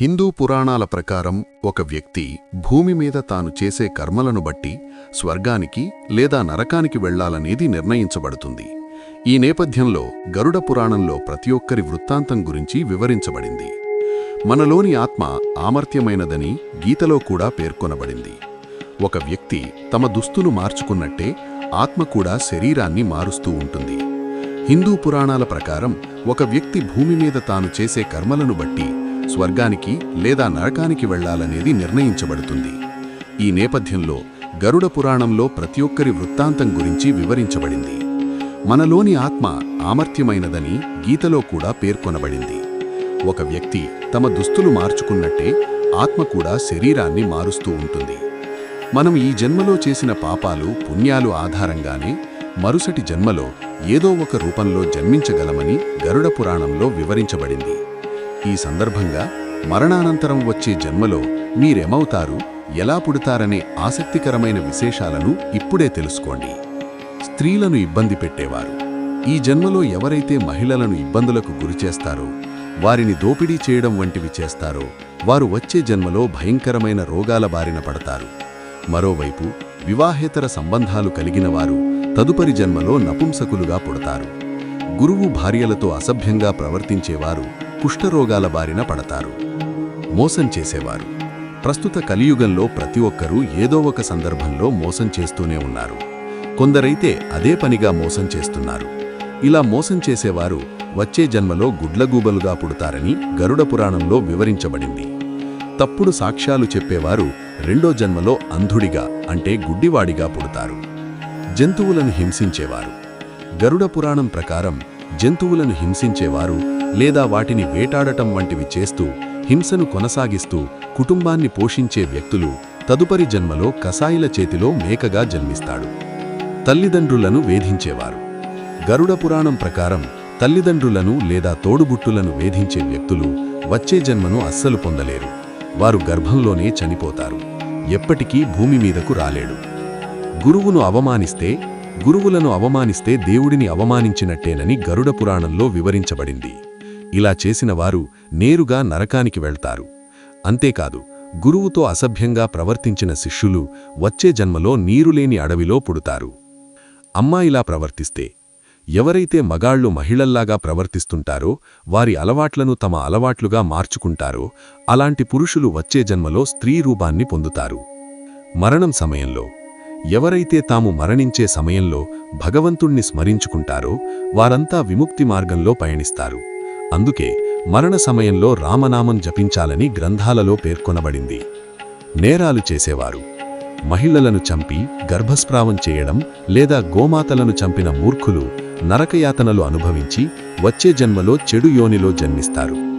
హిందూ పురాణాల ప్రకారం ఒక వ్యక్తి భూమి మీద తాను చేసే కర్మలను బట్టి స్వర్గానికి లేదా నరకానికి వెళ్లాలనేది నిర్ణయించబడుతుంది. ఈ నేపథ్యంలో గరుడ పురాణంలో ప్రతి ఒక్కరి వృత్తాంతం గురించి వివరించబడింది. మనలోని ఆత్మ ఆమర్త్యమైనదని గీతలో కూడా పేర్కొనబడింది. ఒక వ్యక్తి తమ దుస్తులు మార్చుకున్నట్టే ఆత్మ కూడా శరీరాన్ని మారుస్తూ ఉంటుంది. హిందూ పురాణాల ప్రకారం ఒక వ్యక్తి భూమి మీద తాను చేసే కర్మలను బట్టి స్వర్గానికి లేదా నరకానికి వెళ్లాలనేది నిర్ణయించబడుతుంది. ఈ నేపథ్యంలో గరుడ పురాణంలో ప్రతి ఒక్కరి వృత్తాంతం గురించి వివరించబడింది. మనలోని ఆత్మ ఆమర్త్యమైనదని గీతలో కూడా పేర్కొనబడింది. ఒక వ్యక్తి తమ దుస్తులు మార్చుకున్నట్టే ఆత్మ కూడా శరీరాన్ని మారుస్తూ ఉంటుంది. మనం ఈ జన్మలో చేసిన పాపాలు పుణ్యాలు ఆధారంగానే మరుసటి జన్మలో ఏదో ఒక రూపంలో జన్మించగలమని గరుడ పురాణంలో వివరించబడింది. ఈ సందర్భంగా మరణానంతరం వచ్చే జన్మలో మీరెమవుతారు, ఎలా పుడతారనే ఆసక్తికరమైన విశేషాలను ఇప్పుడే తెలుసుకోండి. స్త్రీలను ఇబ్బంది పెట్టేవారు. ఈ జన్మలో ఎవరైతే మహిళలను ఇబ్బందులకు గురిచేస్తారో, వారిని దోపిడీ చేయడం వంటివి చేస్తారో వారు వచ్చే జన్మలో భయంకరమైన రోగాల బారిన పడతారు. మరోవైపు వివాహేతర సంబంధాలు కలిగిన వారు తదుపరి జన్మలో నపుంసకులుగా పుడతారు. గురువు భార్యలతో అసభ్యంగా ప్రవర్తించేవారు కుష్ఠరోగాల బారిన పడతారు. మోసం చేసేవారు. ప్రస్తుత కలియుగంలో ప్రతి ఒక్కరూ ఏదో ఒక సందర్భంలో మోసం చేస్తూనే ఉన్నారు. కొందరైతే అదే పనిగా మోసం చేస్తున్నారు. ఇలా మోసం చేసేవారు వచ్చే జన్మలో గుడ్లగూబలుగా పుడతారని గరుడ పురాణంలో వివరించబడింది. తప్పుడు సాక్ష్యాలు చెప్పేవారు రెండో జన్మలో అంధుడిగా అంటే గుడ్డివాడిగా పుడతారు. జంతువులను హింసించేవారు. గరుడ పురాణం ప్రకారం జంతువులను హింసించేవారు లేదా వాటిని వేటాడటం వంటివి చేస్తూ హింసను కొనసాగిస్తూ కుటుంబాన్ని పోషించే వ్యక్తులు తదుపరి జన్మలో కసాయిల చేతిలో మేకగా జన్మిస్తాడు. తల్లిదండ్రులను వేధించేవారు. గరుడ పురాణం ప్రకారం తల్లిదండ్రులను లేదా తోడుబుట్టులను వేధించే వ్యక్తులు వచ్చే జన్మను అస్సలు పొందలేరు. వారు గర్భంలోనే చనిపోతారు. ఎప్పటికీ భూమి మీదకు రాలేడు. గురువులను అవమానిస్తే దేవుడిని అవమానించినట్టేనని గరుడ పురాణంలో వివరించబడింది. ఇలా చేసిన వారు నేరుగా నరకానికి వెళ్తారు. అంతేకాదు, గురువుతో అసభ్యంగా ప్రవర్తించిన శిష్యులు వచ్చే జన్మలో నీరులేని అడవిలో పుడతారు. అమ్మాయిలా ప్రవర్తిస్తే, ఎవరైతే మగాళ్లు మహిళల్లాగా ప్రవర్తిస్తుంటారో, వారి అలవాట్లను తమ అలవాట్లుగా మార్చుకుంటారో అలాంటి పురుషులు వచ్చే జన్మలో స్త్రీ రూపాన్ని పొందుతారు. మరణం సమయంలో ఎవరైతే తాము మరణించే సమయంలో భగవంతుణ్ణి స్మరించుకుంటారో వారంతా విముక్తి మార్గంలో పయనిస్తారు. అందుకే మరణ సమయంలో రామనామం జపించాలని గ్రంథాలలో పేర్కొనబడింది. నేరాలు చేసేవారు. మహిళలను చంపి గర్భస్రావం చేయడం లేదా గోమాతలను చంపిన మూర్ఖులు నరకయాతనలు అనుభవించి వచ్చే జన్మలో చెడు యోనిలో జన్మిస్తారు.